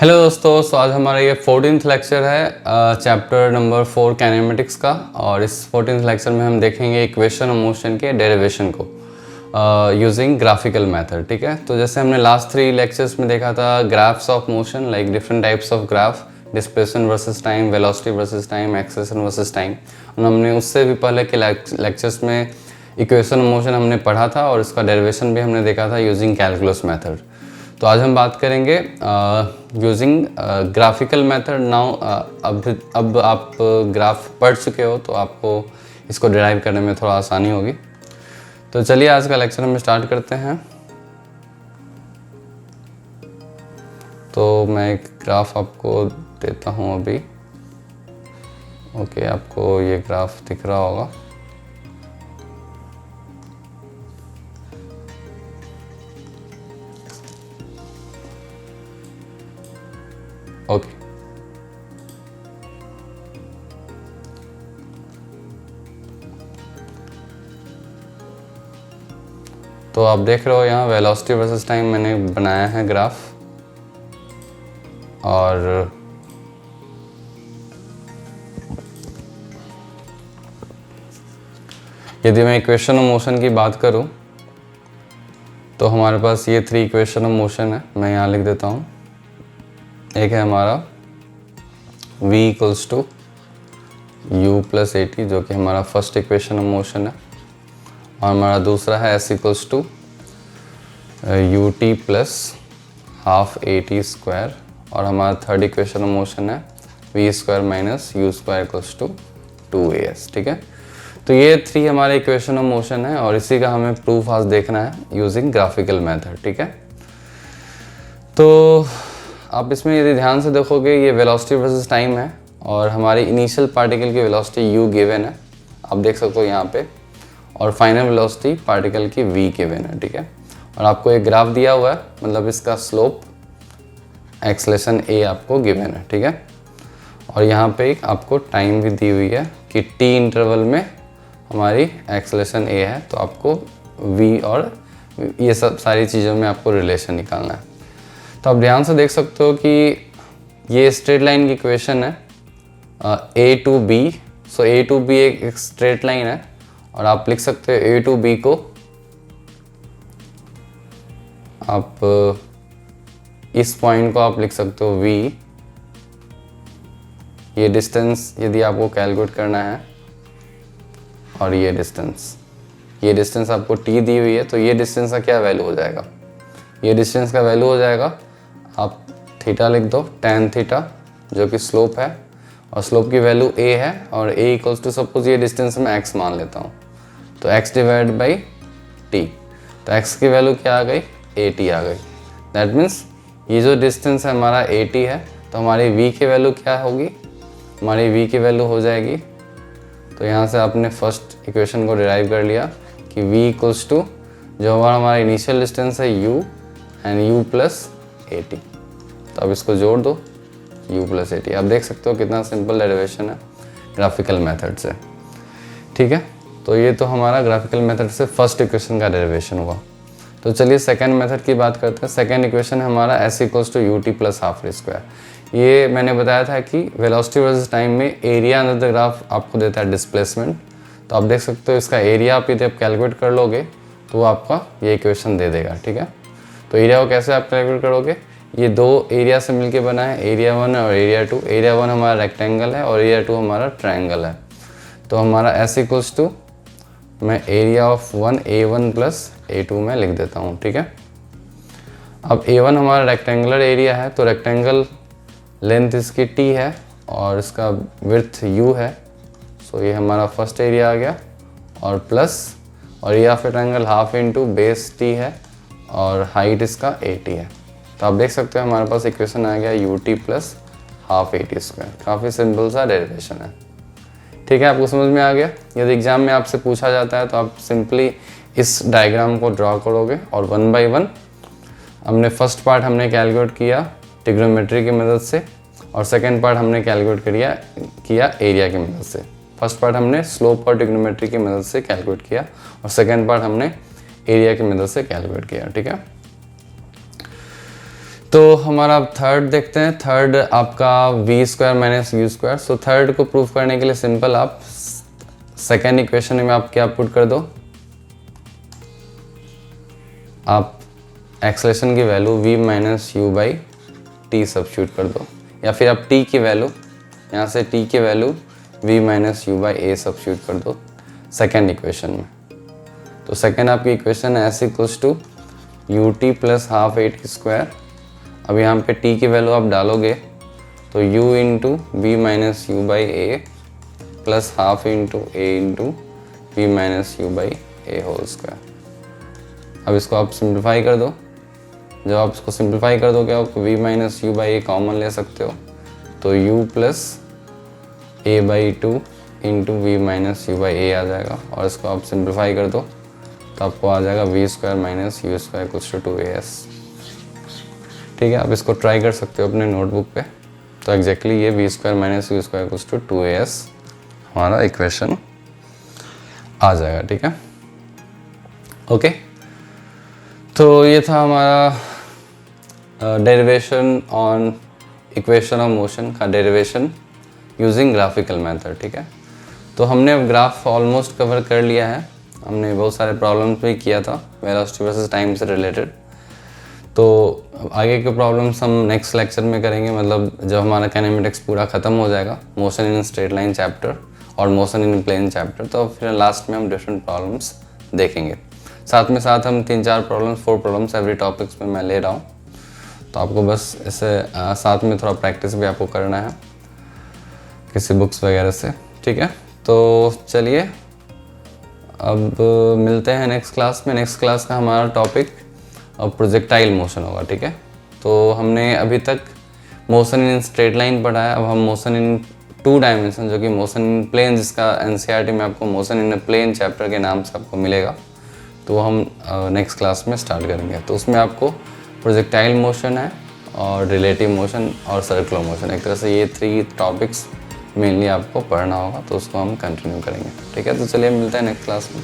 Hello दोस्तों, आज हमारा ये 14th लेक्चर है चैप्टर नंबर 4 काइनेमेटिक्स का। और इस 14th लेक्चर में हम देखेंगे इक्वेशन ऑफ मोशन के डेरिवेशन को यूजिंग ग्राफिकल मेथड। ठीक है, तो जैसे हमने लास्ट 3 लेक्चर्स में देखा था graphs of motion, like different types of graph, displacement versus time, velocity versus time, acceleration versus time. और हमने उससे भी पहले के लेक्चर्स में इक्वेशन ऑफ मोशन हमने पढ़ा था और इसका डेरिवेशन भी हमने देखा था यूजिंग कैलकुलस मेथड। तो आज हम बात करेंगे यूजिंग ग्राफिकल मेथड। नाउ अब आप ग्राफ पढ़ चुके हो तो आपको इसको डिराइव करने में थोड़ा आसानी होगी। तो चलिए आज का लेक्चर हम स्टार्ट करते हैं। तो मैं एक ग्राफ आपको देता हूँ अभी। ओके, आपको ये ग्राफ दिख रहा होगा। ओके, तो आप देख रहे हो यहाँ वेलोसिटी वर्सेस टाइम मैंने बनाया है ग्राफ। और यदि मैं इक्वेशन ऑफ मोशन की बात करूँ तो हमारे पास ये 3 इक्वेशन ऑफ मोशन है। मैं यहाँ लिख देता हूँ। एक है हमारा v equals to u plus a t, जो कि हमारा फर्स्ट इक्वेशन ऑफ मोशन है। और हमारा दूसरा है s equals to u t plus half a t square. और हमारा थर्ड इक्वेशन ऑफ मोशन है v square minus u square equals to 2as। ठीक है, तो ये 3 हमारे इक्वेशन ऑफ मोशन है और इसी का हमें प्रूफ आज देखना है यूजिंग ग्राफिकल मेथड। ठीक है, तो आप इसमें यदि ध्यान से देखोगे ये वेलोसिटी वर्सेस टाइम है और हमारी इनिशियल पार्टिकल की वेलोसिटी u गिवन है, आप देख सकते हो यहाँ पे। और फाइनल वेलोसिटी पार्टिकल की v गिवन है। ठीक है, और आपको एक ग्राफ दिया हुआ है, मतलब इसका स्लोप एक्सेलरेशन a आपको गिवन है। ठीक है, और यहाँ पे एक आपको टाइम भी दी हुई है कि t इंटरवल में हमारी एक्सेलरेशन a है, तो आपको v और ये सब सारी चीज़ों में आपको रिलेशन निकालना है। तो आप ध्यान से देख सकते हो कि ये स्ट्रेट लाइन की इक्वेशन है a to b। So a to b एक स्ट्रेट लाइन है और आप लिख सकते हो a टू b को आप इस पॉइंट को आप लिख सकते हो v। ये डिस्टेंस यदि आपको कैलकुलेट करना है और ये डिस्टेंस आपको t दी हुई है, तो ये डिस्टेंस का क्या वैल्यू हो जाएगा? ये डिस्टेंस का वैल्यू हो जाएगा, आप थीटा लिख दो, tan थीटा, जो कि स्लोप है और स्लोप की वैल्यू a है। और a इक्वल्स टू सपोज ये डिस्टेंस मैं x मान लेता हूँ, तो x डिवाइड बाई t, तो x की वैल्यू क्या आ गई? at आ गई। दैट मीन्स ये जो डिस्टेंस है हमारा at है, तो हमारी v की वैल्यू क्या होगी? हमारी v की वैल्यू हो जाएगी, तो यहाँ से आपने फर्स्ट इक्वेशन को डिराइव कर लिया कि v इक्वल्स टू जो हमारा इनिशियल डिस्टेंस है u and u plus a T. तो अब इसको जोड़ दो u प्लस ए टी। आप देख सकते हो कितना सिंपल डेरिवेशन है ग्राफिकल मेथड से। ठीक है, तो ये तो हमारा ग्राफिकल मेथड से फर्स्ट इक्वेशन का डेरिवेशन हुआ। तो चलिए सेकंड मेथड की बात करते हैं। सेकंड इक्वेशन है हमारा s equals to u t plus half t square. ये मैंने बताया था कि वेलोसिटी वर्सेस टाइम में एरिया अंडर द ग्राफ आपको देता है डिस्प्लेसमेंट। तो आप देख सकते हो इसका एरिया आप यदि आप कैलकुलेट कर लोगे तो वो आपका ये इक्वेशन दे देगा। ठीक है, तो एरिया को कैसे आप कैलकुलेट करोगे? ये 2 एरिया से मिलके बना है, एरिया 1 और एरिया 2। एरिया 1 हमारा रेक्टेंगल है और एरिया 2 हमारा ट्रायंगल है। तो हमारा s इक्वल्स टू मैं area of 1 a1 plus a2 में लिख देता हूँ। ठीक है, अब a1 हमारा रेक्टेंगुलर एरिया है, तो रेक्टेंगल लेंथ इसकी t है और इसका विड्थ u है। सो ये हमारा फर्स्ट एरिया आ गया और प्लस और area of rectangle half into base t है और हाइट इसका at है। तो आप देख सकते हो हमारे पास इक्वेशन आ गया you t plus half a t square. काफ़ी सिंपल सा डेरिवेशन है। ठीक है, आपको समझ में आ गया? यदि एग्जाम में आपसे पूछा जाता है तो आप सिंपली इस डायग्राम को ड्रॉ करोगे और 1 बाय 1 हमने फर्स्ट पार्ट हमने कैलकुलेट किया ट्रिग्नोमेट्री की मदद से और सेकेंड पार्ट हमने कैलकुलेट किया एरिया की मदद से। फर्स्ट पार्ट हमने स्लोप और ट्रिग्नोमेट्री की मदद से कैलकुलेट किया और सेकेंड पार्ट हमने एरिया की मदद से कैलकुलेट किया। ठीक है, तो हमारा अब थर्ड देखते हैं। थर्ड आपका v square minus u square. So third को प्रूव करने के लिए सिंपल आप सेकेंड इक्वेशन में आप क्या पुट कर दो, आप एक्सेलेरेशन की value v minus u by T substitute कर दो, या फिर आप t की वैल्यू यहाँ से t की value v minus u by A substitute कर दो सेकेंड इक्वेशन में। तो सेकेंड आपकी इक्वेशन है s equals to u t plus half a t square. अब यहाँ पे t की वैल्यू आप डालोगे तो u into v minus u by a plus half into a into v minus u by a whole square. अब इसको आप सिंप्लीफाई कर दो। जब आप इसको सिंप्लीफाई कर दोगे आप v minus u by a common ले सकते हो, तो u plus a by two into v minus u by a आ जाएगा। और इसको आप सिंप्लीफाई कर दो तो आपको आ जाएगा v square minus u square equals to 2as। ठीक है, आप इसको ट्राई कर सकते हो अपने नोटबुक पे। तो एग्जैक्टली ये v square minus u square equals to 2as हमारा इक्वेशन आ जाएगा। ठीक है, ओके। तो ये था हमारा derivation on equation of motion का डेरिवेशन यूजिंग ग्राफिकल मेथड। ठीक है, तो हमने अब ग्राफ ऑलमोस्ट कवर कर लिया है। हमने बहुत सारे प्रॉब्लम्स भी किया था वेलोसिटी वर्सेस टाइम से रिलेटेड। तो आगे के प्रॉब्लम्स हम नेक्स्ट लेक्चर में करेंगे, मतलब जब हमारा काइनेमेटिक्स पूरा ख़त्म हो जाएगा, motion in straight line chapter और मोशन इन प्लेन चैप्टर, तो फिर लास्ट में हम डिफरेंट प्रॉब्लम्स देखेंगे। साथ में साथ हम 3-4 प्रॉब्लम्स 4 प्रॉब्लम्स एवरी टॉपिक्स में मैं ले रहा हूँ। तो आपको बस इसे साथ में थोड़ा प्रैक्टिस भी आपको करना है किसी बुक्स वगैरह से। ठीक है, तो चलिए अब मिलते हैं नेक्स्ट क्लास में। नेक्स्ट क्लास का हमारा टॉपिक प्रोजेक्टाइल मोशन होगा। ठीक है, तो हमने अभी तक मोशन इन स्ट्रेट लाइन पढ़ा है। अब हम मोशन इन 2 डायमेंशन, जो कि मोशन इन प्लेन, जिसका एनसीईआरटी में आपको मोशन इन प्लेन चैप्टर के नाम से आपको मिलेगा, तो हम नेक्स्ट क्लास में स्टार्ट करेंगे। तो उसमें आपको प्रोजेक्टाइल मोशन है और रिलेटिव मोशन और सर्कुलर मोशन, एक तरह से ये 3 टॉपिक्स मेनली आपको पढ़ना होगा। तो उसको हम कंटिन्यू करेंगे। ठीक है, तो चलिए मिलते हैं नेक्स्ट क्लास में।